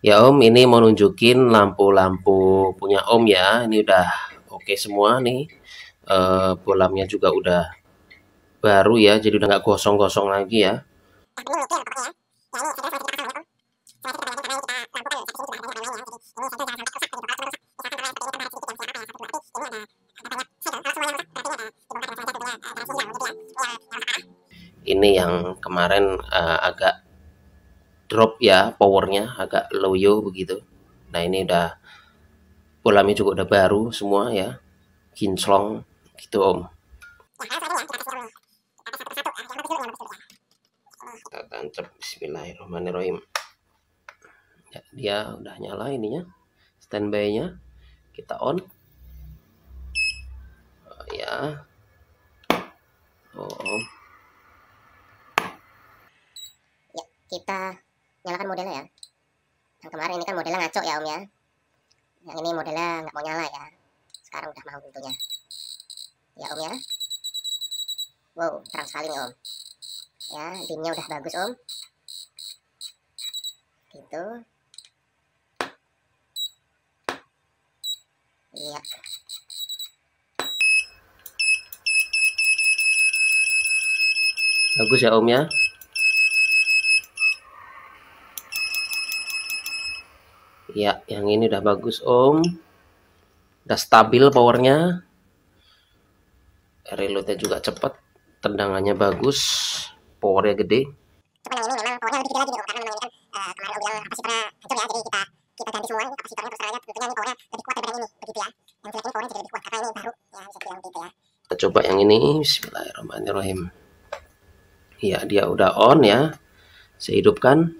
Ya Om, ini mau nunjukin lampu-lampu punya Om ya. Ini udah oke semua nih. Bolamnya juga udah baru ya, jadi udah nggak gosong-gosong lagi ya. Ini yang kemarin agak drop ya, powernya agak loyo begitu. Nah ini udah bolamnya juga udah baru semua ya, kinclong gitu Om. Kita tancap Bismillahirrahmanirrahim. Ya, dia udah nyala ininya, standby-nya. Kita on. Ya. Oh, Yuk, kita nyalakan modelnya ya. Yang kemarin ini kan modelnya ngaco ya Om ya. Yang ini modelnya nggak mau nyala ya. Sekarang udah mau tentunya. Ya Om ya. Wow, terang sekali nih Om. Ya, dimnya udah bagus Om. Gitu. Iya. bagus ya Om ya. Ya, yang ini udah bagus Om. Udah stabil powernya. Reloadnya juga cepat. Tendangannya bagus. Powernya gede. Cuman yang ini memang powernya lebih gede lagi nih Om. Karena memang ini kan kemarin Om bilang kapasitornya hancur ya. Jadi kita ganti semua ini kapasitornya terus terang aja. Tentunya ini powernya lebih kuat daripada ini. Begitu ya. Yang jelek ini powernya jadi lebih kuat. Karena ini baru. Ya, bisa dibilang begitu ya. Kita coba yang ini. Bismillahirrahmanirrahim. Ya, dia udah on ya. Saya hidupkan.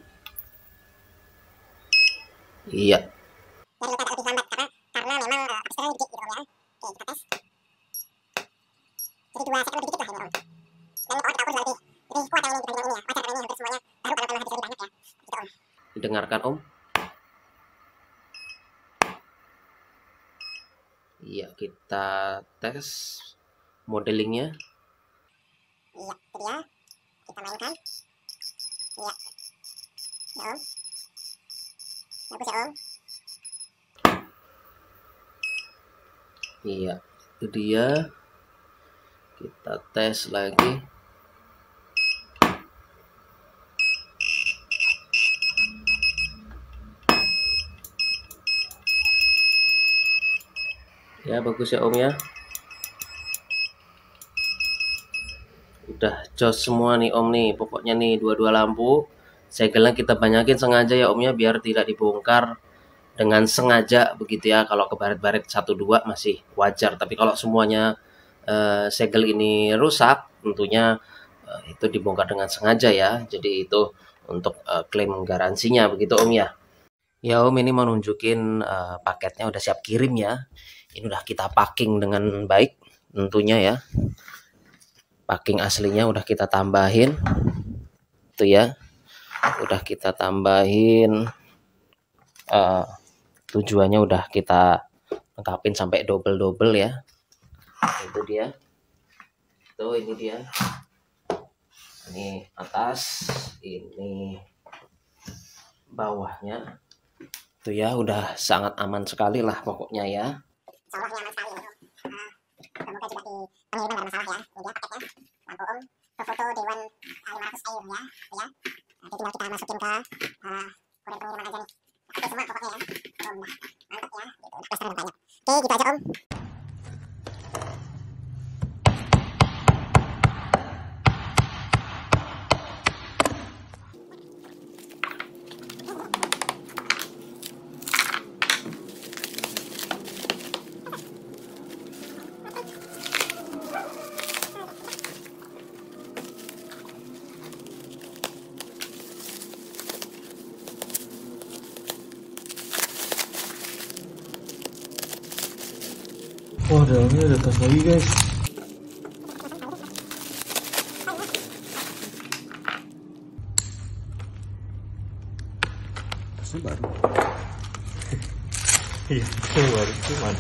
Iya. Jadi kita agak lebih lambat karena memang kapasitornya gede gitu Om ya. Oke, kita tes. Jadi 2 second lebih dikit lah ini Om. Dan power kita ukur juga lebih kuat yang ini dibanding ini ya. Wajar karena ini hampir semuanya baru kalau memang habis lebih banyak ya. Gitu Om. Didengarkan Om. Iya, kita tes modelingnya. Iya, itu dia. Kita mainkan. Iya. Ya Om. Bagus ya Om. Iya, itu dia. Kita tes lagi. Ya, bagus ya Om ya. Udah jos semua nih Om nih. Pokoknya nih dua-dua lampu. Segelnya kita banyakin sengaja ya Om ya, biar tidak dibongkar dengan sengaja begitu ya. Kalau kebaret-baret 1-2 masih wajar, tapi kalau semuanya segel ini rusak, tentunya itu dibongkar dengan sengaja ya. Jadi itu untuk klaim garansinya begitu Om ya. Ya Om, ini mau nunjukin paketnya udah siap kirim ya. Ini udah kita packing dengan baik tentunya ya. Packing aslinya udah kita tambahin. Itu ya. Udah kita tambahin, tujuannya udah kita lengkapin sampai double-double ya. Itu dia. Tuh, ini dia. Ini atas, ini bawahnya. Tuh ya, udah sangat aman sekali lah pokoknya ya. Insya Allah ini aman sekali ini Om. Semoga juga di pengiriman gak ada masalah ya. Ini dia paketnya. Lampu Om. Foto Dewan 500 air ya. Ya. Nanti tinggal kita masukin ke kurir pengiriman aja nih. Oke semua pokoknya ya. Om, mantap ya. Gitu. Plaster banyak. Oke, gitu aja Om. Wah, dalamnya ada tas lagi guys. Tasnya baru. Iya, tasnya baru cuman.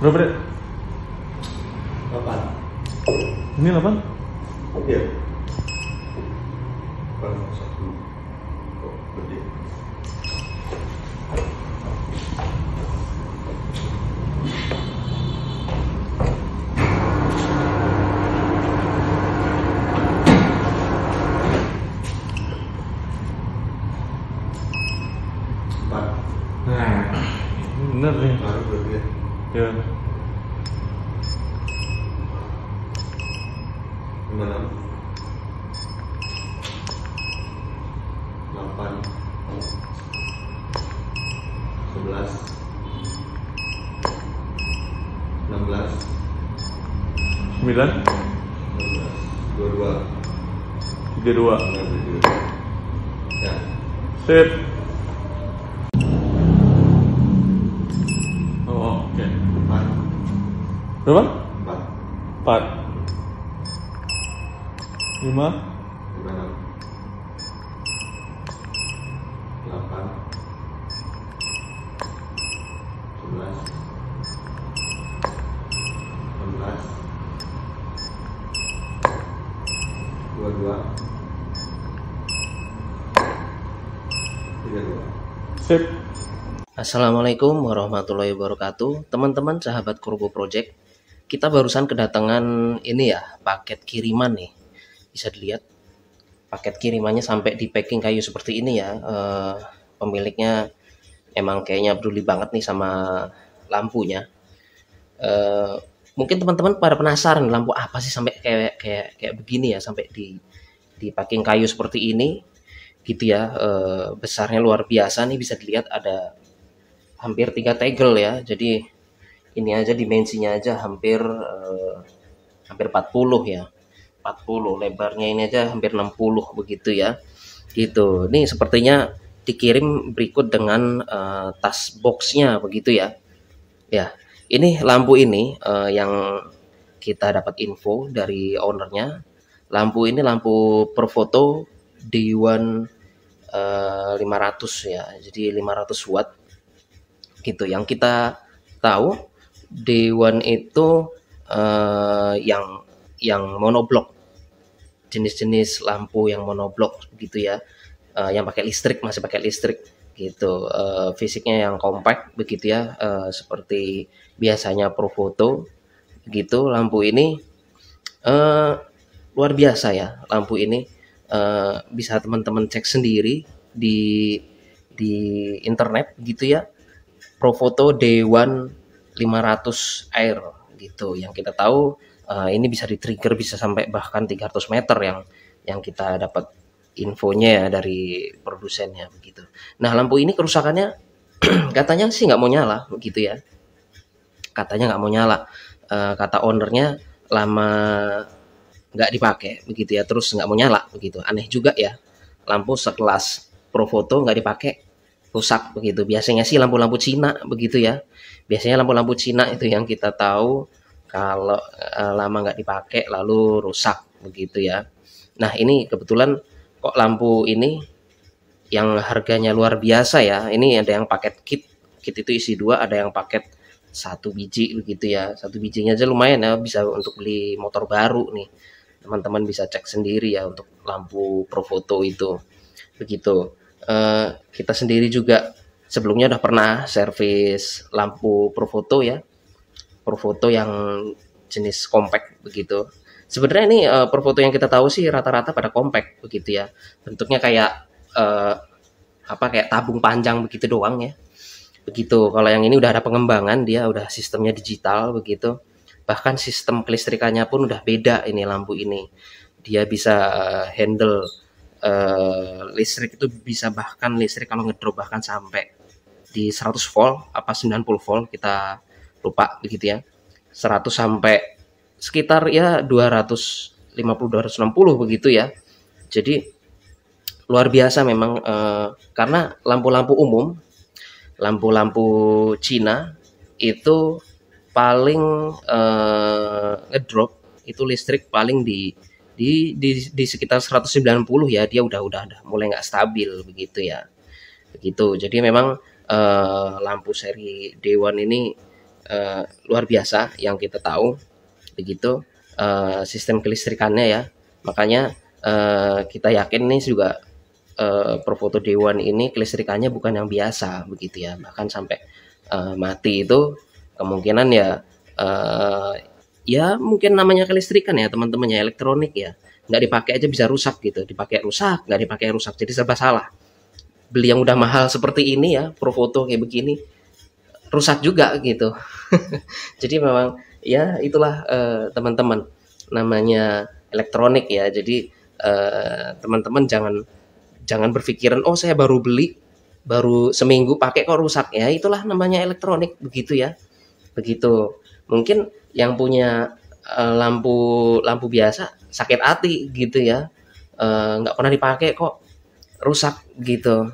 Berapa dek? 8. Ini 8? Iya. Kurang 1. Oh, gede. Nah, ini bener nih. Baru berarti ya. Ya. 56. 8. 11. 16. 9, 22. 32. Ya. Sip. Oh, oke. 4. Berapa? 4. 4. 5. 56. 8. 11. 16. 22. 32. Sip. Assalamualaikum warahmatullahi wabarakatuh. Teman-teman sahabat Kurbo Project, kita barusan kedatangan ini ya, paket kiriman nih. Bisa dilihat paket kirimannya sampai di packing kayu seperti ini ya. Pemiliknya emang kayaknya peduli banget nih sama lampunya. Mungkin teman-teman pada penasaran lampu apa sih sampai kayak begini ya, sampai di packing kayu seperti ini gitu ya. Besarnya luar biasa nih, bisa dilihat ada hampir 3 tegel ya. Jadi ini aja dimensinya aja hampir 40 ya. 40, lebarnya ini aja hampir 60 begitu ya. Gitu. Ini sepertinya dikirim berikut dengan tas boxnya begitu ya. Ya, ini lampu ini yang kita dapat info dari ownernya. Lampu ini lampu Profoto D1 500 ya. Jadi 500 watt gitu. Yang kita tahu D1 itu yang monoblok, jenis-jenis lampu yang monoblok gitu ya, yang pakai listrik, masih pakai listrik gitu. Fisiknya yang compact begitu ya, seperti biasanya Profoto gitu. Lampu ini luar biasa ya, lampu ini bisa teman-teman cek sendiri di internet gitu ya. Profoto D1 500 Air gitu. Yang kita tahu ini bisa di-trigger bisa sampai bahkan 300 meter yang kita dapat infonya ya dari produsennya begitu. Nah, lampu ini kerusakannya katanya sih nggak mau nyala begitu ya. Katanya nggak mau nyala. Kata ownernya lama nggak dipakai begitu ya, terus nggak mau nyala begitu. Aneh juga ya, lampu sekelas Profoto nggak dipakai rusak begitu. Biasanya sih lampu-lampu Cina begitu ya. Biasanya lampu-lampu Cina itu yang kita tahu kalau lama nggak dipakai lalu rusak begitu ya. Nah, ini kebetulan kok lampu ini yang harganya luar biasa ya. Ini ada yang paket kit. Kit itu isi 2, ada yang paket 1 biji begitu ya. 1 bijinya aja lumayan ya, bisa untuk beli motor baru nih. Teman-teman bisa cek sendiri ya untuk lampu Profoto itu. Begitu. Kita sendiri juga sebelumnya udah pernah servis lampu Profoto ya. Profoto yang jenis compact begitu. Sebenarnya ini Profoto yang kita tahu sih rata-rata pada compact begitu ya. Bentuknya kayak kayak tabung panjang begitu doang ya. Begitu. Kalau yang ini udah ada pengembangan, dia udah sistemnya digital begitu. Bahkan sistem kelistrikannya pun udah beda ini lampu ini. Dia bisa handle listrik itu, bisa bahkan listrik kalau ngedrop bahkan sampai di 100 volt apa 90 volt, kita lupa begitu ya. 100 sampai sekitar ya 250 260 begitu ya. Jadi luar biasa memang, karena lampu-lampu umum, lampu-lampu Cina itu paling ngedrop itu listrik paling di sekitar 190 ya, dia udah mulai nggak stabil begitu ya. Begitu. Jadi memang lampu seri D1 ini luar biasa yang kita tahu begitu sistem kelistrikannya ya. Makanya kita yakin nih juga Profoto Day1 ini kelistrikannya bukan yang biasa begitu ya. Bahkan sampai mati itu kemungkinan ya ya mungkin namanya kelistrikan ya teman-teman ya, elektronik ya. Nggak dipakai aja bisa rusak gitu, dipakai rusak, nggak dipakai rusak, jadi serba salah. Beli yang udah mahal seperti ini ya, Profoto kayak begini, rusak juga gitu. Jadi memang ya itulah teman-teman namanya elektronik ya. Jadi teman-teman jangan berpikiran oh saya baru beli baru seminggu pakai kok rusak ya, itulah namanya elektronik begitu ya. Begitu mungkin yang punya lampu biasa sakit hati gitu ya, nggak pernah dipakai kok rusak gitu,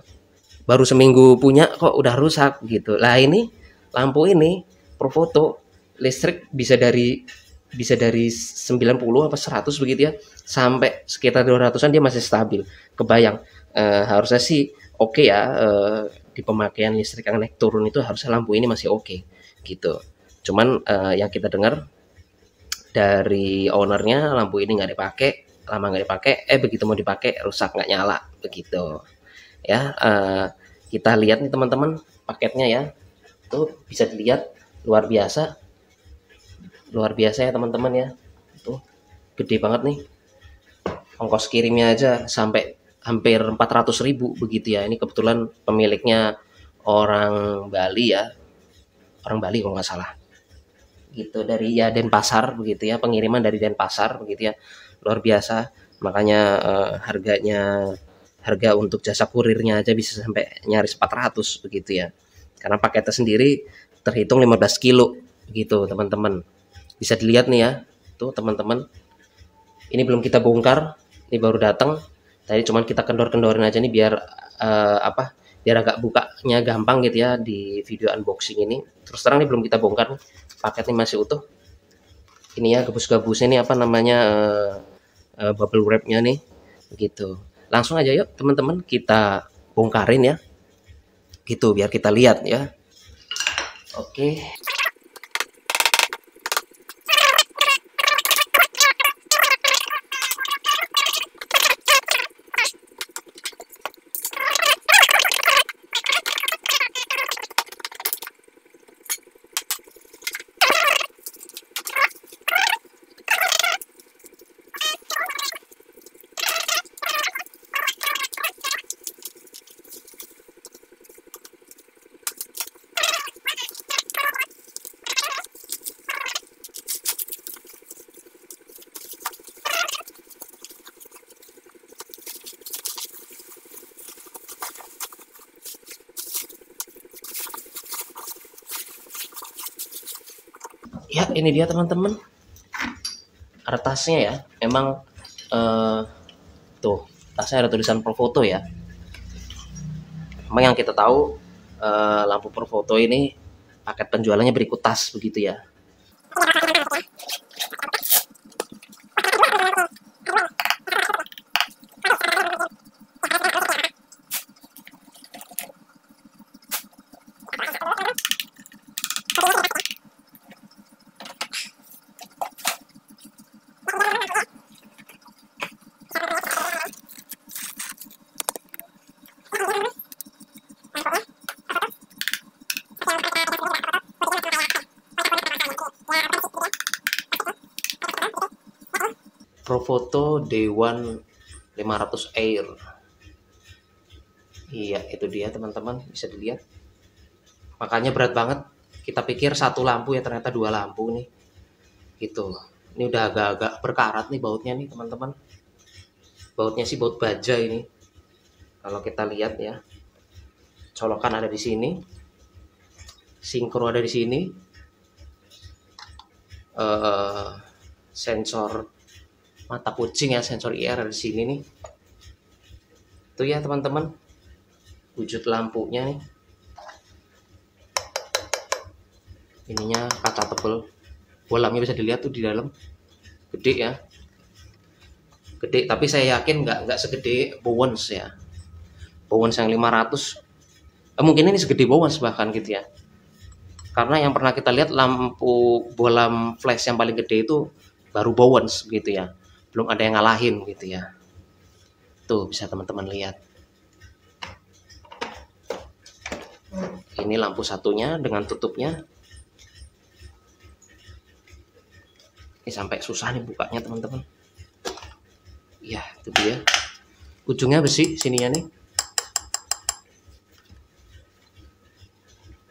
baru seminggu punya kok udah rusak gitu. Lah ini lampu ini Profoto listrik bisa dari 90 apa 100 begitu ya, sampai sekitar 200-an dia masih stabil. Kebayang harusnya sih oke ya, di pemakaian listrik yang naik turun itu harusnya lampu ini masih oke gitu. Cuman yang kita dengar dari ownernya lampu ini nggak dipakai, lama nggak dipakai, begitu mau dipakai rusak nggak nyala begitu ya. Kita lihat nih teman-teman paketnya ya, tuh bisa dilihat luar biasa ya teman-teman ya, tuh gede banget nih, ongkos kirimnya aja sampai hampir 400.000 begitu ya. Ini kebetulan pemiliknya orang Bali ya, orang Bali kalau nggak salah gitu, dari ya Denpasar begitu ya, pengiriman dari Denpasar begitu ya, luar biasa. Makanya harga untuk jasa kurirnya aja bisa sampai nyaris 400 begitu ya, karena paketnya sendiri terhitung 15 kilo gitu teman-teman. Bisa dilihat nih ya, tuh teman-teman, ini belum kita bongkar, ini baru datang tadi, cuman kita kendor-kendorin aja nih biar biar agak bukanya gampang gitu ya di video unboxing ini. Terus terang nih belum kita bongkar, paketnya masih utuh. Ini ya gabus-gabusnya nih apa namanya, bubble wrapnya nih begitu. Langsung aja yuk teman-teman kita bongkarin ya gitu, biar kita lihat ya. Oke. Ya ini dia teman-teman, ada tasnya ya. Emang tuh tasnya ada tulisan Profoto ya. Emang yang kita tahu lampu Profoto ini paket penjualannya berikut tas begitu ya. Profoto Day1 500 Air. Iya itu dia teman-teman, bisa dilihat. Makanya berat banget. Kita pikir satu lampu ya, ternyata dua lampu nih. Gitu. Ini udah agak-agak berkarat nih bautnya nih teman-teman. Bautnya sih baut baja ini. Kalau kita lihat ya. Colokan ada di sini. Sinkro ada di sini. Sensor mata kucing ya, sensor IR ada di sini nih. Itu ya teman-teman, wujud lampunya nih. Ininya kaca tebel, bolamnya bisa dilihat tuh di dalam, gede ya, gede. Tapi saya yakin nggak segede Bowens ya. Bowens yang 500, mungkin ini segede Bowens bahkan gitu ya. Karena yang pernah kita lihat lampu bohlam flash yang paling gede itu baru Bowens gitu ya. Belum ada yang ngalahin gitu ya. Tuh bisa teman-teman lihat. Ini lampu satunya dengan tutupnya. Ini sampai susah nih bukanya teman-teman. Ya itu dia. Ujungnya besi sininya nih.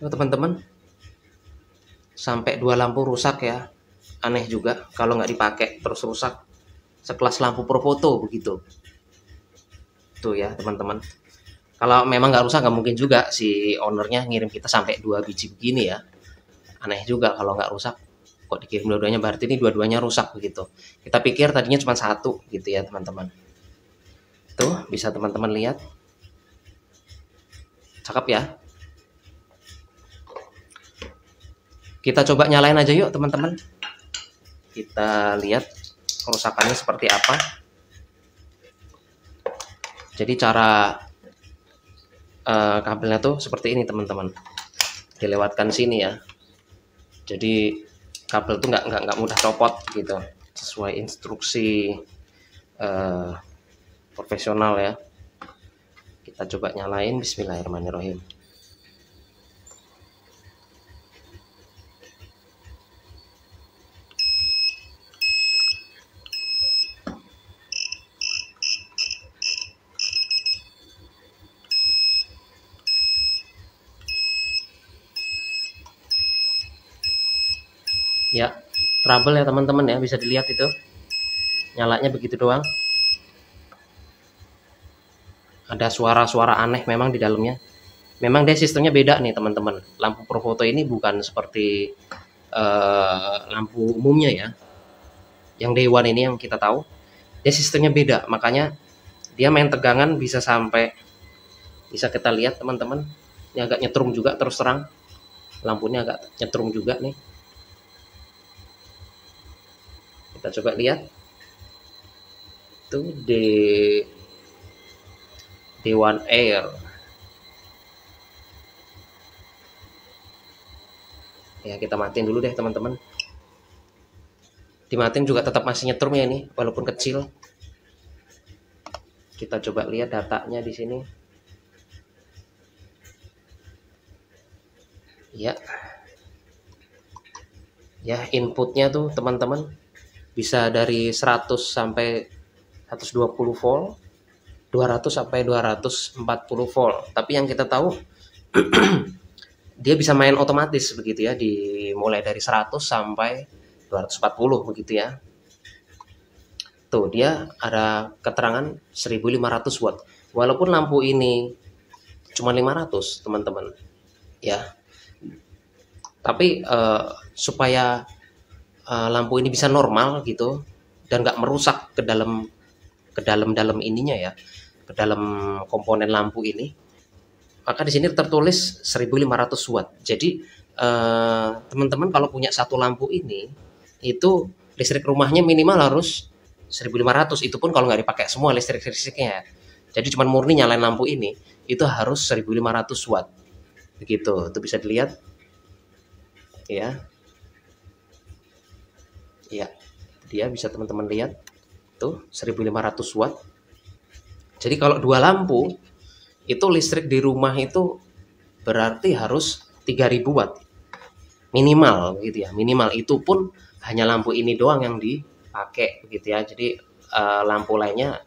Tuh teman-teman. Sampai 2 lampu rusak ya. Aneh juga kalau nggak dipakai terus rusak. Sekelas lampu Profoto begitu. Tuh ya teman-teman. Kalau memang nggak rusak nggak mungkin juga si ownernya ngirim kita sampai 2 biji begini ya. Aneh juga kalau nggak rusak. Kok dikirim dua-duanya, berarti ini dua-duanya rusak begitu. Kita pikir tadinya cuma satu gitu ya teman-teman. Tuh bisa teman-teman lihat. Cakep ya. Kita coba nyalain aja yuk teman-teman. Kita lihat kerusakannya seperti apa. Jadi cara kabelnya tuh seperti ini teman-teman. Dilewatkan sini ya. Jadi kabel tuh nggak mudah copot gitu. Sesuai instruksi profesional ya. Kita coba nyalain. Bismillahirrahmanirrahim. Ya, trouble ya teman-teman ya, bisa dilihat itu. Nyalanya begitu doang. Ada suara-suara aneh memang di dalamnya. Memang dia sistemnya beda nih teman-teman. Lampu Profoto ini bukan seperti lampu umumnya ya. Yang Day One ini yang kita tahu, dia sistemnya beda. Makanya dia main tegangan bisa sampai, bisa kita lihat teman-teman. Ini agak nyetrum juga terus terang. Lampunya agak nyetrum juga nih. Kita coba lihat. Itu Day1 Air. Ya kita matiin dulu deh teman-teman. Dimatiin juga tetap masih nyetrum ya ini, walaupun kecil. Kita coba lihat datanya di sini. Ya. Ya, inputnya tuh teman-teman bisa dari 100 sampai 120 volt, 200 sampai 240 volt. Tapi yang kita tahu dia bisa main otomatis begitu ya, dimulai dari 100 sampai 240 begitu ya. Tuh dia ada keterangan 1500 watt. Walaupun lampu ini cuma 500 teman-teman ya. Tapi supaya lampu ini bisa normal gitu dan nggak merusak ke dalam ininya ya, ke dalam komponen lampu ini, maka di sini tertulis 1500 watt. Jadi teman-teman kalau punya satu lampu ini, itu listrik rumahnya minimal harus 1500. Itu pun kalau nggak dipakai semua listriknya. Jadi cuma murni nyalain lampu ini itu harus 1500 watt begitu. Itu bisa dilihat ya. Ya, dia bisa teman-teman lihat tuh 1500 watt. Jadi kalau 2 lampu itu listrik di rumah itu berarti harus 3000 watt minimal gitu ya. Minimal, itu pun hanya lampu ini doang yang dipakai begitu ya. Jadi lampu lainnya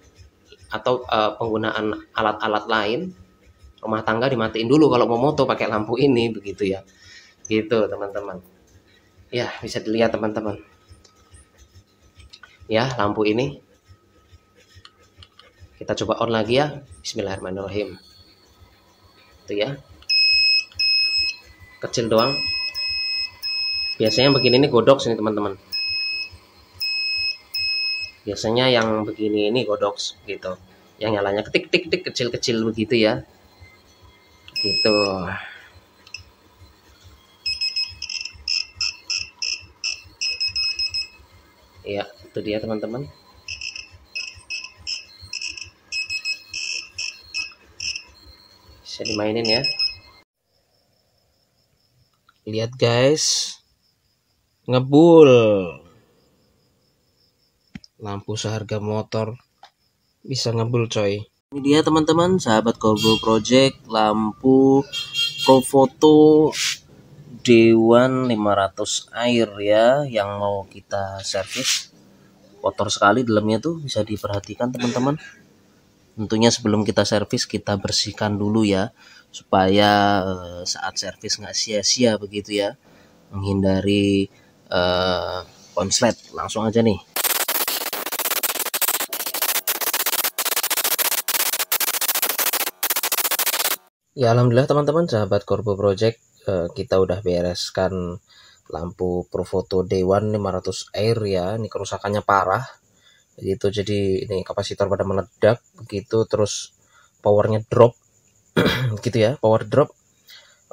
atau penggunaan alat-alat lain rumah tangga dimatiin dulu kalau mau moto pakai lampu ini begitu ya. Gitu teman-teman. Ya, bisa dilihat teman-teman. Ya, lampu ini kita coba on lagi ya. Bismillahirrahmanirrahim. Itu ya, kecil doang. Biasanya begini ini godox ini teman-teman. Biasanya yang begini ini godox gitu, yang nyalanya ketik-tik-tik kecil-kecil begitu ya. Gitu. Ya, itu dia teman-teman. Bisa dimainin ya. Lihat guys, ngebul. Lampu seharga motor bisa ngebul coy. Ini dia teman-teman, sahabat Korbo Project, lampu Profoto Dewan 500 air ya, yang mau kita servis. Kotor sekali dalamnya tuh, bisa diperhatikan teman-teman. Tentunya sebelum kita servis kita bersihkan dulu ya, supaya saat servis nggak sia-sia begitu ya, menghindari konslet. Langsung aja nih. Ya alhamdulillah teman-teman, sahabat Korbo Project, kita udah bereskan lampu Profoto Dewan 500 air ya. Ini kerusakannya parah gitu, jadi ini kapasitor pada meledak begitu, terus powernya drop gitu ya, power drop.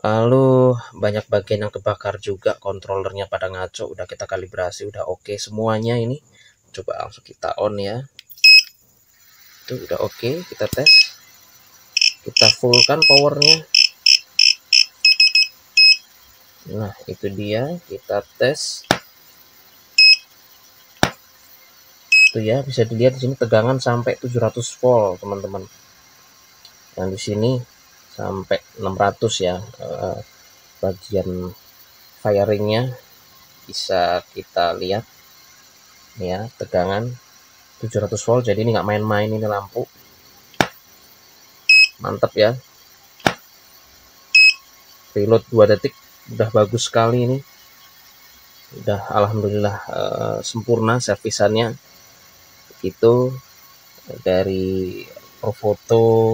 Lalu banyak bagian yang kebakar juga, kontrolernya pada ngaco. Udah kita kalibrasi, udah oke semuanya. Ini coba langsung kita on ya. Itu udah oke, kita tes, kita fullkan powernya. Nah itu dia, kita tes. Itu ya, bisa dilihat di sini tegangan sampai 700 volt teman-teman. Yang di sini sampai 600 ya. Bagian firingnya bisa kita lihat ya, tegangan 700 volt. Jadi ini nggak main-main ini lampu. Mantap ya. Reload 2 detik udah bagus sekali ini. Udah alhamdulillah sempurna servisannya. Itu dari Profoto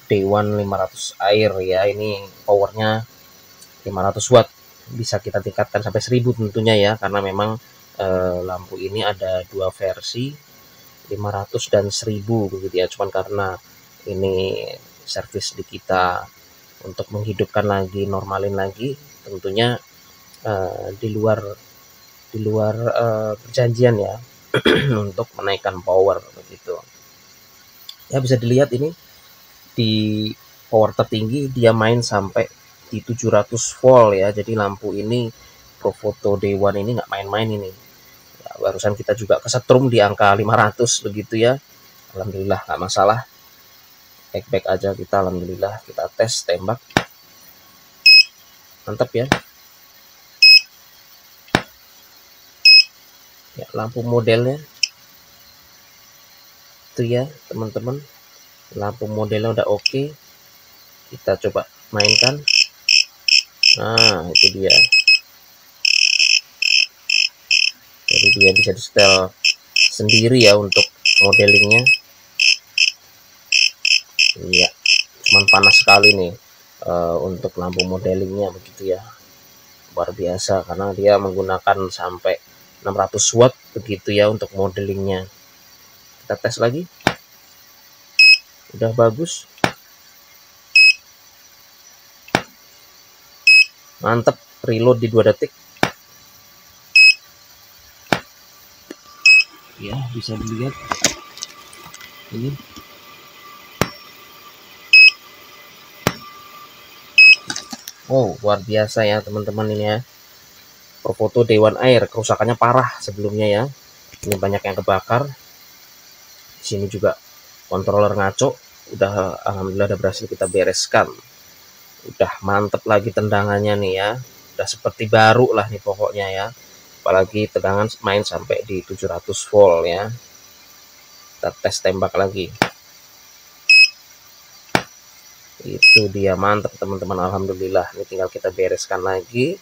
Dewan 500 air ya. Ini powernya 500 watt, bisa kita tingkatkan sampai 1000 tentunya ya, karena memang lampu ini ada dua versi, 500 dan 1000 begitu ya. Cuman karena ini servis di kita untuk menghidupkan lagi, normalin lagi, tentunya di luar perjanjian ya untuk menaikkan power begitu ya. Bisa dilihat ini di power tertinggi dia main sampai di 700 volt ya. Jadi lampu ini Profoto Dewan ini nggak main-main ini ya. Barusan kita juga kesetrum di angka 500 begitu ya. Alhamdulillah nggak masalah, baik-baik aja kita, alhamdulillah. Kita tes tembak, mantap ya. Ya, lampu modelnya itu ya teman-teman, lampu modelnya udah oke. Kita coba mainkan. Nah itu dia, jadi dia bisa di setel sendiri ya untuk modelingnya. Iya, cuman panas sekali nih untuk lampu modelingnya begitu ya, luar biasa, karena dia menggunakan sampai 600 watt begitu ya untuk modelingnya. Kita tes lagi, udah bagus, mantep. Reload di 2 detik ya, bisa dilihat ini. Wow, luar biasa ya teman-teman ini ya. Profoto Dewan air, kerusakannya parah sebelumnya ya. Ini banyak yang kebakar. Di sini juga controller ngaco. Udah alhamdulillah udah berhasil kita bereskan. Udah mantep lagi tendangannya nih ya. Udah seperti baru lah nih pokoknya ya. Apalagi tegangan main sampai di 700 volt ya. Kita tes tembak lagi. Itu dia, mantap teman-teman, alhamdulillah. Ini tinggal kita bereskan lagi,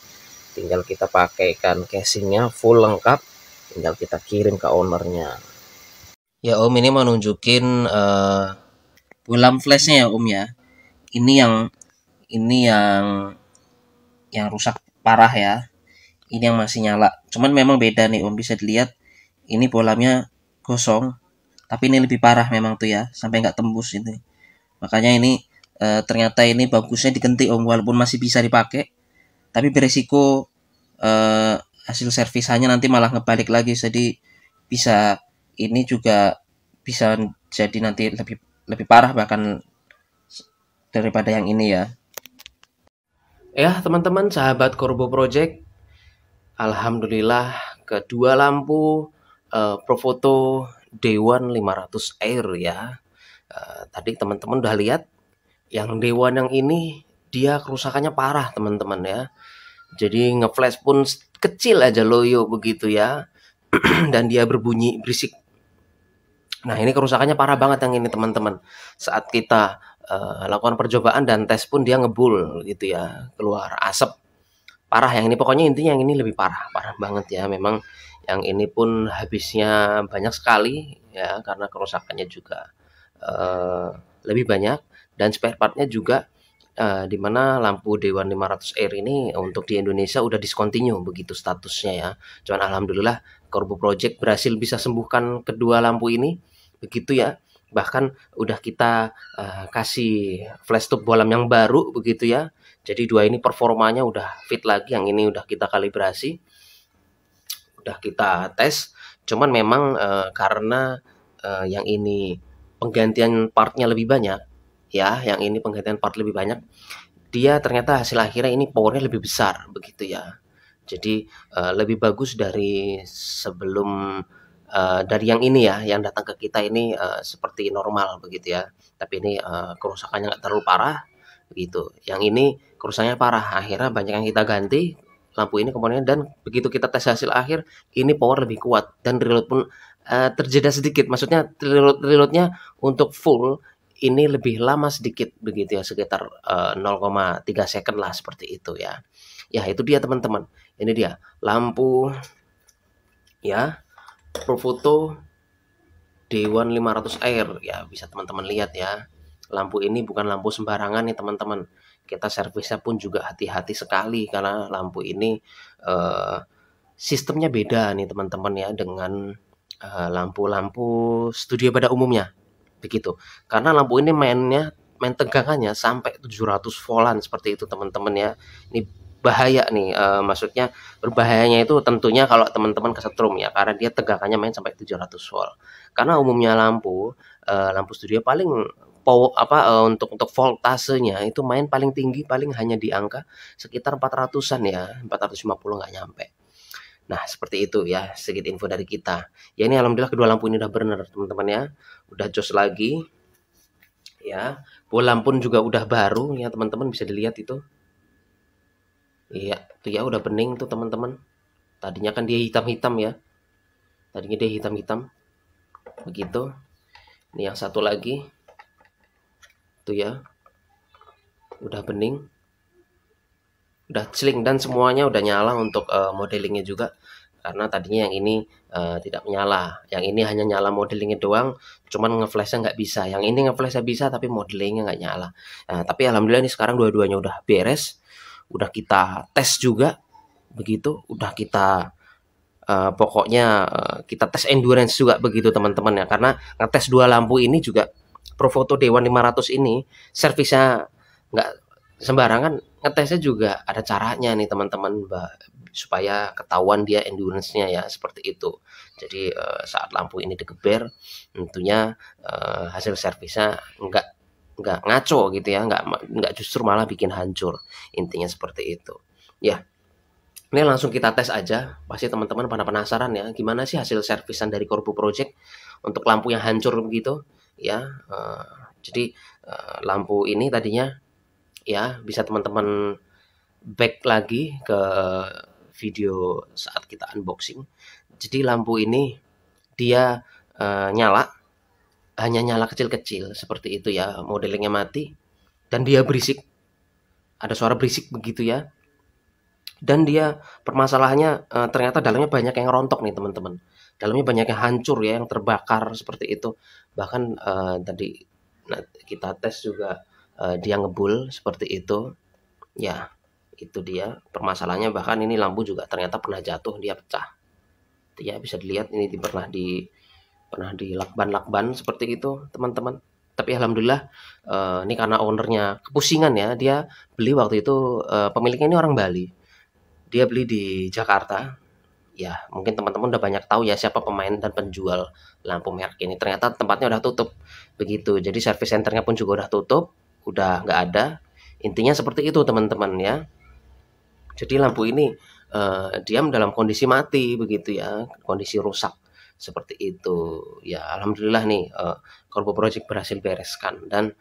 tinggal kita pakaikan casingnya full lengkap, tinggal kita kirim ke ownernya ya. Om ini mau nunjukin bolam flashnya ya Om ya. Ini yang rusak parah ya. Ini yang masih nyala, cuman memang beda nih Om, bisa dilihat ini bolamnya gosong, tapi ini lebih parah memang tuh ya, sampai nggak tembus ini. Makanya ini ternyata ini bagusnya diganti Om, walaupun masih bisa dipakai, tapi beresiko hasil servisannya nanti malah ngebalik lagi. Jadi bisa, ini juga bisa jadi nanti lebih parah bahkan daripada yang ini ya. Ya teman-teman, sahabat Korbo Project, alhamdulillah kedua lampu Profoto Dewan 500 Air ya. Tadi teman-teman udah lihat yang Dewan yang ini dia kerusakannya parah teman-teman ya. Jadi ngeflash pun kecil aja loyo begitu ya. Dan dia berbunyi berisik. Nah ini kerusakannya parah banget yang ini teman-teman. Saat kita lakukan percobaan dan tes pun dia ngebul gitu ya, keluar asap parah. Yang ini pokoknya intinya yang ini lebih parah banget ya. Memang yang ini pun habisnya banyak sekali ya, karena kerusakannya juga lebih banyak, dan spare partnya juga di mana lampu Dewan 500 Air ini untuk di Indonesia udah discontinue begitu statusnya ya. Cuman alhamdulillah Korbo Project berhasil bisa sembuhkan kedua lampu ini begitu ya. Bahkan udah kita kasih flash tube bolam yang baru begitu ya. Jadi dua ini performanya udah fit lagi, yang ini udah kita kalibrasi, udah kita tes. Cuman memang karena yang ini penggantian partnya lebih banyak ya, yang ini penggantian part lebih banyak, dia ternyata hasil akhirnya ini powernya lebih besar begitu ya. Jadi lebih bagus dari sebelum, dari yang ini ya, yang datang ke kita ini seperti normal begitu ya. Tapi ini kerusakannya nggak terlalu parah begitu. Yang ini kerusakannya parah, akhirnya banyak yang kita ganti lampu ini komponennya, dan begitu kita tes hasil akhir ini power lebih kuat dan reload pun terjeda sedikit. Maksudnya reloadnya untuk full ini lebih lama sedikit begitu ya, sekitar 0,3 second lah seperti itu ya. Ya itu dia teman-teman. Ini dia lampu ya Profoto Dewan 500 Air ya, bisa teman-teman lihat ya. Lampu ini bukan lampu sembarangan nih teman-teman. Kita servisnya pun juga hati-hati sekali, karena lampu ini sistemnya beda nih teman-teman ya dengan lampu-lampu studio pada umumnya begitu. Karena lampu ini main tegangannya sampai 700 voltan seperti itu teman-teman ya. Ini bahaya nih, maksudnya berbahayanya itu tentunya kalau teman-teman kesetrum ya, karena dia tegangannya main sampai 700 volt. Karena umumnya lampu studio paling untuk voltasenya itu main paling tinggi paling hanya di angka sekitar 400-an ya, 450 nggak nyampe. Nah seperti itu ya, sedikit info dari kita ya. Ini alhamdulillah kedua lampu ini udah bener teman-teman ya, udah jos lagi ya. Bolam pun juga udah baru ya teman-teman, bisa dilihat itu. Iya tuh ya, udah bening tuh teman-teman. Tadinya kan dia hitam-hitam ya, tadinya dia hitam-hitam begitu. Ini yang satu lagi tuh ya, udah bening, udah celing, dan semuanya udah nyala untuk modelingnya juga. Karena tadinya yang ini tidak menyala, yang ini hanya nyala modelingnya doang, cuman ngeflashnya nggak bisa. Yang ini ngeflashnya bisa tapi modelingnya nggak nyala. Nah, tapi alhamdulillah ini sekarang dua-duanya udah beres, udah kita tes juga begitu, udah kita pokoknya kita tes endurance juga begitu teman-teman ya. Karena ngetes dua lampu ini juga, Profoto Dewan 500 ini servisnya nggak sembarangan, ngetesnya juga ada caranya nih teman-teman, supaya ketahuan dia endurance-nya ya, seperti itu. Jadi saat lampu ini digeber, tentunya hasil servisnya nggak ngaco gitu ya, nggak justru malah bikin hancur, intinya seperti itu ya. Ini langsung kita tes aja, pasti teman-teman pada penasaran ya, gimana sih hasil servisan dari Korbo Project untuk lampu yang hancur begitu ya. Jadi lampu ini tadinya ya, bisa teman-teman back lagi ke video saat kita unboxing. Jadi lampu ini dia nyala, hanya nyala kecil-kecil seperti itu ya, modelingnya mati, dan dia berisik, ada suara berisik begitu ya. Dan dia permasalahannya ternyata dalamnya banyak yang rontok nih teman-teman, dalamnya banyak yang hancur ya, yang terbakar seperti itu. Bahkan tadi kita tes juga dia ngebul seperti itu ya. Itu dia permasalahannya. Bahkan ini lampu juga ternyata pernah jatuh, dia pecah itu ya, bisa dilihat ini pernah di lakban seperti itu teman-teman. Tapi alhamdulillah ini karena ownernya kepusingan ya, dia beli waktu itu, pemiliknya ini orang Bali, dia beli di Jakarta ya. Mungkin teman-teman udah banyak tahu ya siapa pemain dan penjual lampu merek ini. Ternyata tempatnya udah tutup begitu, jadi service centernya pun juga udah tutup, udah nggak ada. Intinya seperti itu teman-teman ya. Jadi lampu ini diam dalam kondisi mati begitu ya, kondisi rusak seperti itu. Ya alhamdulillah nih Corbo Project berhasil bereskan dan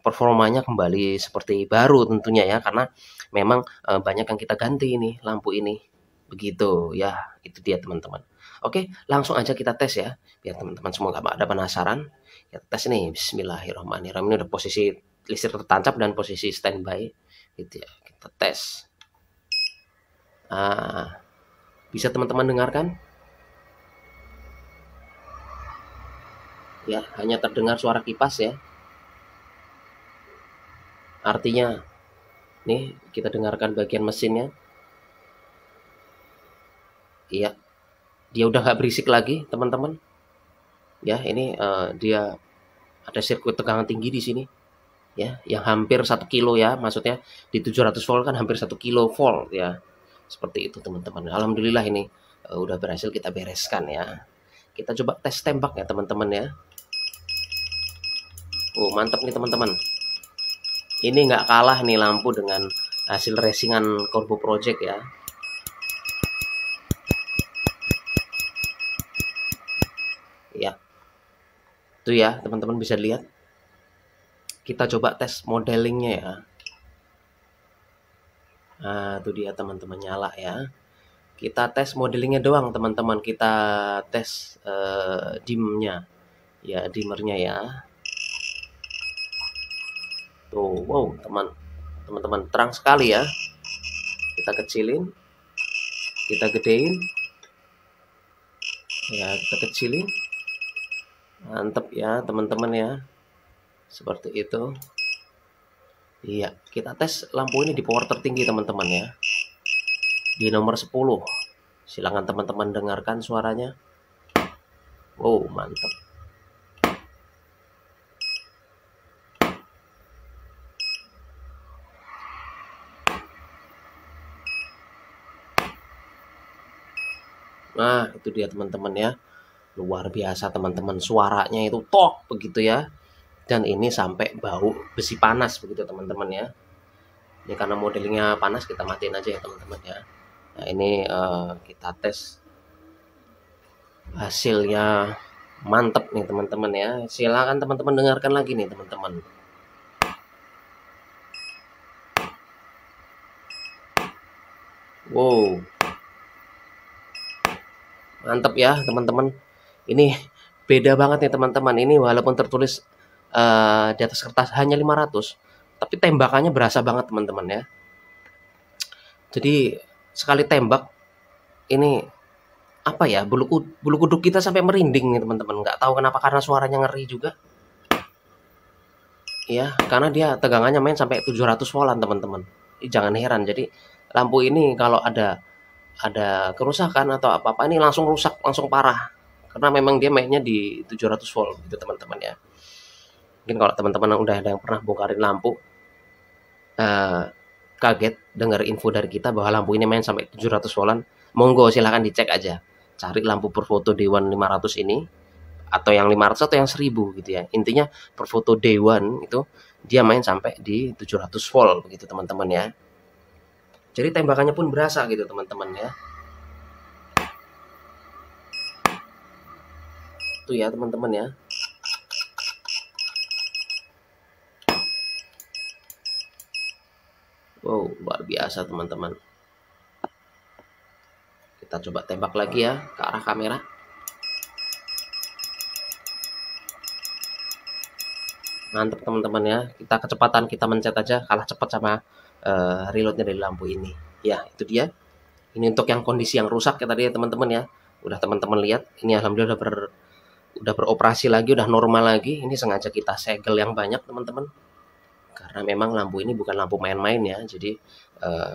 performanya kembali seperti baru tentunya ya, karena memang banyak yang kita ganti ini lampu ini. Begitu ya, itu dia teman-teman. Oke, langsung aja kita tes ya, biar teman-teman semua nggak ada penasaran. Kita tes nih, bismillahirrahmanirrahim. Ini udah posisi listrik tertancap dan posisi standby gitu ya. Kita tes. Bisa teman-teman dengarkan? Ya, hanya terdengar suara kipas ya. Artinya, nih kita dengarkan bagian mesinnya. Iya, dia udah nggak berisik lagi teman-teman. Ya, ini dia ada sirkuit tegangan tinggi di sini. Ya, yang hampir 1 kilo ya, maksudnya di 700 volt kan hampir 1 kilo volt ya. Seperti itu teman-teman. Alhamdulillah ini udah berhasil kita bereskan ya. Kita coba tes tembak ya teman-teman ya. Mantap nih teman-teman. Ini nggak kalah nih lampu dengan hasil racingan Corbo Project ya. Ya, itu ya teman-teman bisa lihat. Kita coba tes modelingnya ya. Nah, itu dia teman-teman, nyala ya. Kita tes modelingnya doang teman-teman. Kita tes dimnya. Ya, dimmernya ya. Tuh, wow, teman-teman terang sekali ya. Kita kecilin. Kita gedein. Ya, kita kecilin. Mantap ya teman-teman ya. Seperti itu. Iya, kita tes lampu ini di power tertinggi teman-teman ya. Di nomor 10. Silakan teman-teman dengarkan suaranya. Wow, mantap. Nah, itu dia teman-teman ya. Luar biasa teman-teman, suaranya itu tok begitu ya. Dan ini sampai bau besi panas begitu teman-teman ya. Ini karena modelingnya panas, kita matiin aja ya teman-teman ya. Nah, ini kita tes hasilnya mantep nih teman-teman ya. Silakan teman-teman dengarkan lagi nih teman-teman. Wow, mantep ya teman-teman. Ini beda banget nih teman-teman. Ini walaupun tertulis di atas kertas hanya 500, tapi tembakannya berasa banget teman-teman ya. Jadi sekali tembak ini apa ya, bulu kuduk kita sampai merinding nih teman-teman. Nggak tahu kenapa, karena suaranya ngeri juga. Ya, karena dia tegangannya main sampai 700 voltan teman-teman. Jangan heran. Jadi lampu ini kalau ada kerusakan atau apa-apa ini langsung rusak, langsung parah. Karena memang dia mainnya di 700 volt gitu teman-teman ya. Mungkin kalau teman-teman udah ada yang pernah bongkarin lampu, kaget dengar info dari kita bahwa lampu ini main sampai 700 voltan, monggo silahkan dicek aja. Cari lampu Perfoto Day-One 500 ini, atau yang 500 atau yang 1000 gitu ya. Intinya Perfoto Day-One itu dia main sampai di 700 volt begitu teman-teman ya. Jadi tembakannya pun berasa gitu teman-teman ya. Itu ya teman-teman ya. Wow, luar biasa teman-teman. Kita coba tembak lagi ya ke arah kamera. Mantap teman-teman ya. Kita kecepatan kita mencet aja kalah cepat sama reloadnya dari lampu ini. Ya, itu dia. Ini untuk yang kondisi yang rusak ya tadi ya teman-teman ya. Udah teman-teman lihat, ini alhamdulillah udah beroperasi lagi, udah normal lagi. Ini sengaja kita segel yang banyak teman-teman. Karena memang lampu ini bukan lampu main-main ya. Jadi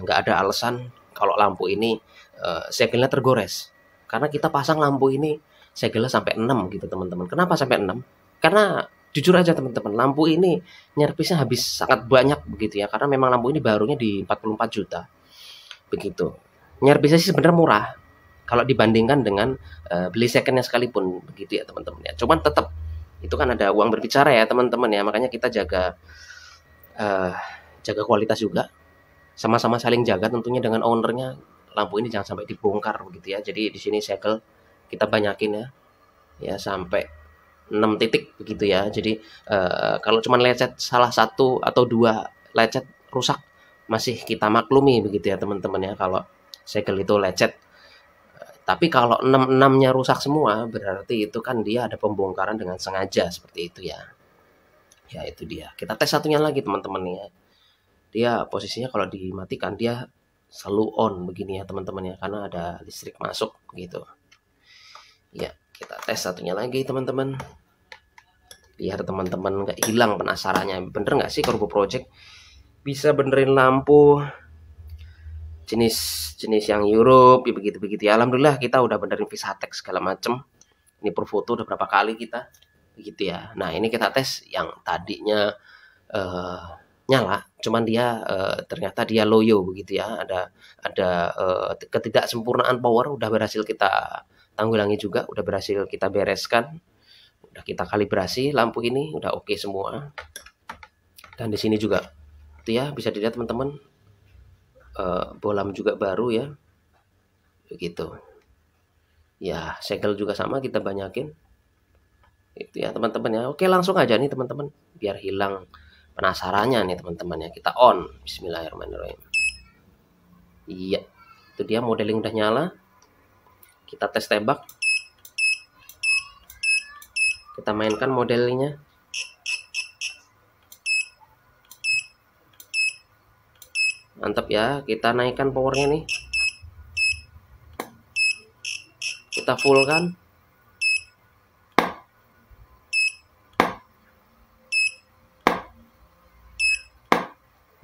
nggak ada alasan kalau lampu ini segelnya tergores. Karena kita pasang lampu ini segelnya sampai 6 gitu teman-teman. Kenapa sampai 6? Karena jujur aja teman-teman, lampu ini nyervisnya habis sangat banyak begitu ya. Karena memang lampu ini barunya di 44 juta. Begitu. Nyervisnya sih sebenarnya murah kalau dibandingkan dengan beli secondnya sekalipun begitu ya teman-teman ya. Cuman tetap itu kan ada uang berbicara ya teman-teman ya. Makanya kita jaga kualitas juga. sama-sama saling jaga tentunya dengan ownernya, lampu ini jangan sampai dibongkar begitu ya. Jadi di sini segel kita banyakin ya sampai 6 titik begitu ya. Jadi kalau cuma lecet salah satu atau 2 lecet rusak masih kita maklumi begitu ya teman-teman ya, kalau segel itu lecet. Tapi kalau 6-6-nya rusak semua berarti itu kan dia ada pembongkaran dengan sengaja seperti itu ya. Ya itu dia. Kita tes satunya lagi teman-teman ya. Dia posisinya kalau dimatikan dia selalu on begini ya teman-teman ya, karena ada listrik masuk gitu. Ya, kita tes satunya lagi teman-teman. Biar teman-teman nggak hilang penasarannya, bener nggak sih Corbo Project bisa benerin lampu jenis yang Europe ya, begitu ya. Alhamdulillah kita udah benerin Visatex segala macem. Ini Profoto udah berapa kali kita begitu ya. Nah ini kita tes yang tadinya nyala, cuman dia ternyata dia loyo begitu ya. Ada ketidaksempurnaan power udah berhasil kita tanggulangi juga, udah berhasil kita bereskan, udah kita kalibrasi lampu ini, udah oke semua. Dan di sini juga itu ya bisa dilihat teman-teman, bolam juga baru ya begitu ya. Segel juga sama kita banyakin itu ya teman-teman ya. Oke langsung aja nih teman-teman biar hilang penasarannya nih teman-teman ya. Kita on, bismillahirrahmanirrahim. Iya itu dia, modeling udah nyala. Kita tes tembak, kita mainkan modelnya. Mantap ya, kita naikkan powernya nih, kita full kan.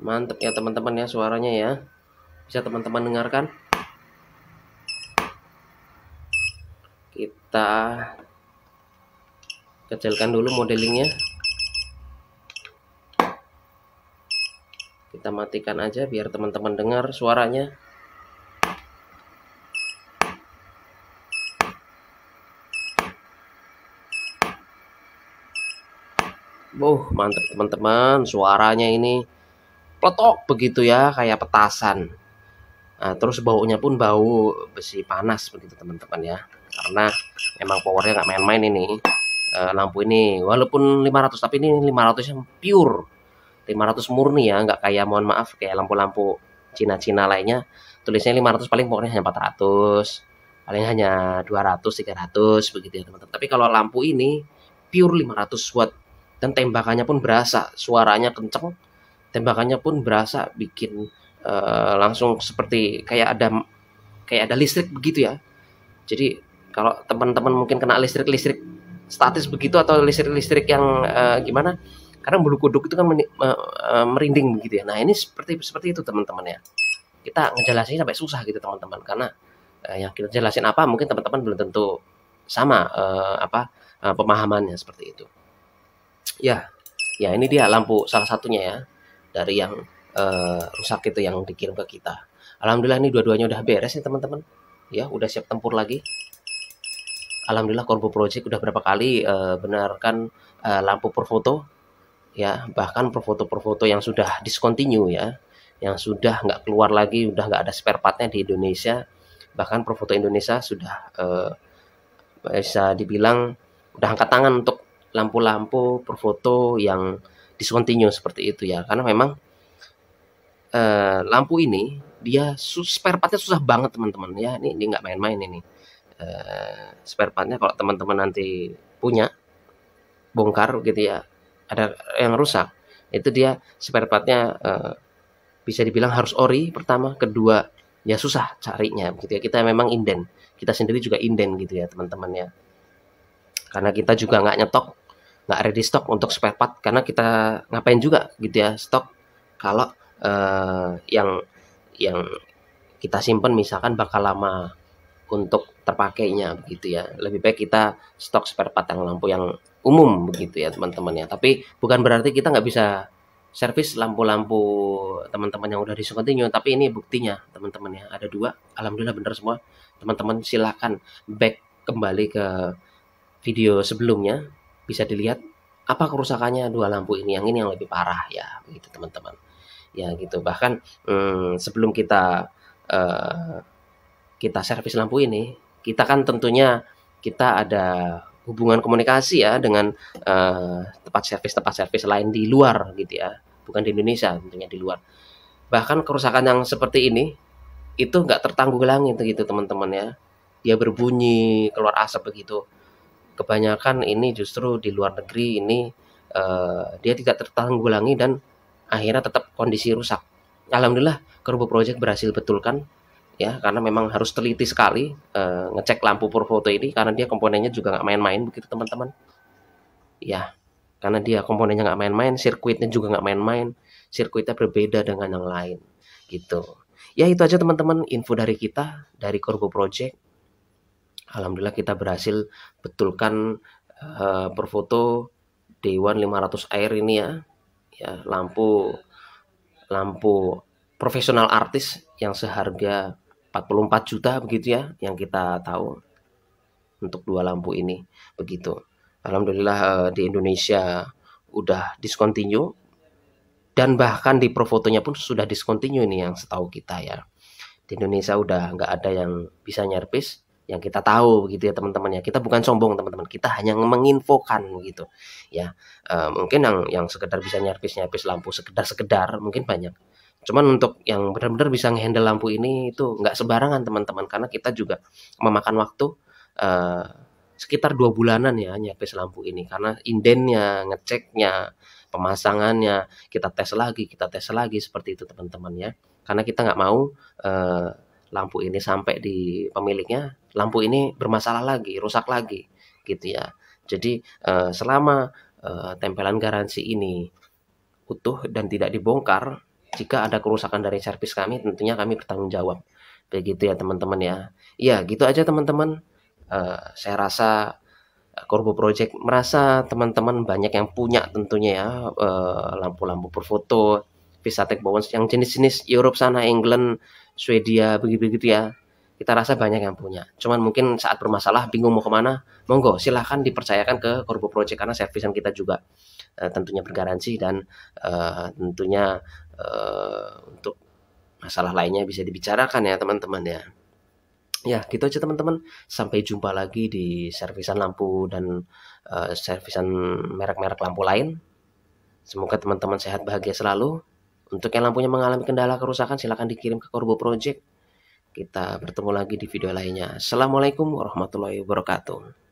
Mantap ya teman-teman ya, suaranya ya bisa teman-teman dengarkan. Kita kecilkan dulu modelingnya, kita matikan aja biar teman-teman dengar suaranya. Mantap teman-teman, suaranya ini peletok begitu ya, kayak petasan. Nah, terus baunya pun bau besi panas begitu teman-teman ya, karena emang powernya nggak main-main ini. Lampu ini walaupun 500 tapi ini 500 yang pure, 500 murni ya, nggak kayak mohon maaf kayak lampu-lampu Cina-Cina lainnya tulisnya 500 paling pokoknya hanya 400, paling hanya 200 300 begitu ya teman-teman. Tapi kalau lampu ini pure 500 watt dan tembakannya pun berasa, suaranya kenceng, tembakannya pun berasa, bikin langsung seperti kayak ada listrik begitu ya. Jadi kalau teman-teman mungkin kena listrik statis begitu atau listrik yang gimana, karena bulu kuduk itu kan merinding begitu ya. Nah ini seperti itu teman-teman ya. Kita ngejelasin sampai susah gitu teman-teman, karena yang kita jelasin apa mungkin teman-teman belum tentu sama pemahamannya seperti itu. Ya ini dia lampu salah satunya ya dari yang rusak itu yang dikirim ke kita. Alhamdulillah ini dua-duanya udah beres nih teman-teman ya, udah siap tempur lagi. Alhamdulillah Corbo Project udah berapa kali benarkan lampu Profoto ya, bahkan Profoto yang sudah discontinue ya, yang sudah nggak keluar lagi, udah nggak ada spare partnya di Indonesia. Bahkan Profoto Indonesia sudah bisa dibilang udah angkat tangan untuk lampu-lampu Profoto yang discontinue seperti itu ya, karena memang lampu ini dia spare partnya susah banget teman-teman ya. Ini nggak main-main ini. Spare partnya kalau teman-teman nanti punya bongkar gitu ya, ada yang rusak, itu dia spare partnya bisa dibilang harus ori pertama, kedua ya susah carinya gitu ya. Kita memang inden, kita sendiri juga inden gitu ya teman-teman ya, karena kita juga nggak nyetok, nggak ready stock untuk spare part, karena kita ngapain juga gitu ya stok kalau yang kita simpen misalkan bakal lama untuk terpakainya begitu ya. Lebih baik kita stok spare part yang lampu yang umum begitu ya teman-teman ya. Tapi bukan berarti kita nggak bisa servis lampu-lampu teman-teman yang udah discontinue. Tapi ini buktinya teman-teman ya, ada 2, alhamdulillah bener semua. Teman-teman silakan back kembali ke video sebelumnya, bisa dilihat apa kerusakannya 2 lampu ini. Yang ini yang lebih parah ya begitu teman-teman Ya gitu. Bahkan sebelum kita servis lampu ini, kita kan tentunya kita ada hubungan komunikasi ya dengan tempat servis lain di luar gitu ya, bukan di Indonesia, tentunya di luar. Bahkan kerusakan yang seperti ini itu nggak tertanggulangi gitu teman-teman ya. Dia berbunyi, keluar asap begitu. Kebanyakan ini justru di luar negeri ini dia tidak tertanggulangi dan akhirnya tetap kondisi rusak. Alhamdulillah Corbo Project berhasil betulkan ya, karena memang harus teliti sekali ngecek lampu Purfoto ini karena dia komponennya juga nggak main-main begitu teman-teman. Ya, karena dia komponennya nggak main-main, sirkuitnya juga nggak main-main, sirkuitnya berbeda dengan yang lain gitu. Ya itu aja teman-teman info dari kita dari Corbo Project. Alhamdulillah kita berhasil betulkan Purfoto Day-One 500 Air ini ya. Ya, lampu profesional artis yang seharga 44 juta begitu ya, yang kita tahu untuk 2 lampu ini begitu. Alhamdulillah di Indonesia udah discontinue dan bahkan di Profotonya pun sudah discontinue ini yang setahu kita ya. Di Indonesia udah nggak ada yang bisa nyervis yang kita tahu gitu ya teman-teman ya. Kita bukan sombong teman-teman, kita hanya menginfokan gitu ya. Mungkin yang sekedar bisa nyervis lampu sekedar mungkin banyak. Cuman untuk yang benar-benar bisa ngehandle lampu ini itu nggak sembarangan teman-teman, karena kita juga memakan waktu sekitar 2 bulanan ya nyervis lampu ini, karena indennya, ngeceknya, pemasangannya, kita tes lagi seperti itu teman-teman ya. Karena kita nggak mau lampu ini sampai di pemiliknya, lampu ini bermasalah lagi, rusak lagi gitu ya. Jadi selama tempelan garansi ini utuh dan tidak dibongkar, jika ada kerusakan dari servis kami, tentunya kami bertanggung jawab. Begitu ya teman-teman ya. Iya, gitu aja teman-teman. Saya rasa Corbo Project merasa teman-teman banyak yang punya tentunya ya lampu-lampu Purfoto, Visatek Bowens yang jenis-jenis Europe sana, England, Swedia, begitu-begitu ya. Kita rasa banyak yang punya. Cuman mungkin saat bermasalah bingung mau kemana, monggo silahkan dipercayakan ke Corbo Project karena servisan kita juga tentunya bergaransi dan tentunya untuk masalah lainnya bisa dibicarakan ya teman-teman ya. Ya gitu aja teman-teman. Sampai jumpa lagi di servisan lampu dan servisan merek-merek lampu lain. Semoga teman-teman sehat bahagia selalu. Untuk yang lampunya mengalami kendala kerusakan silahkan dikirim ke Corbo Project. Kita bertemu lagi di video lainnya. Assalamualaikum warahmatullahi wabarakatuh.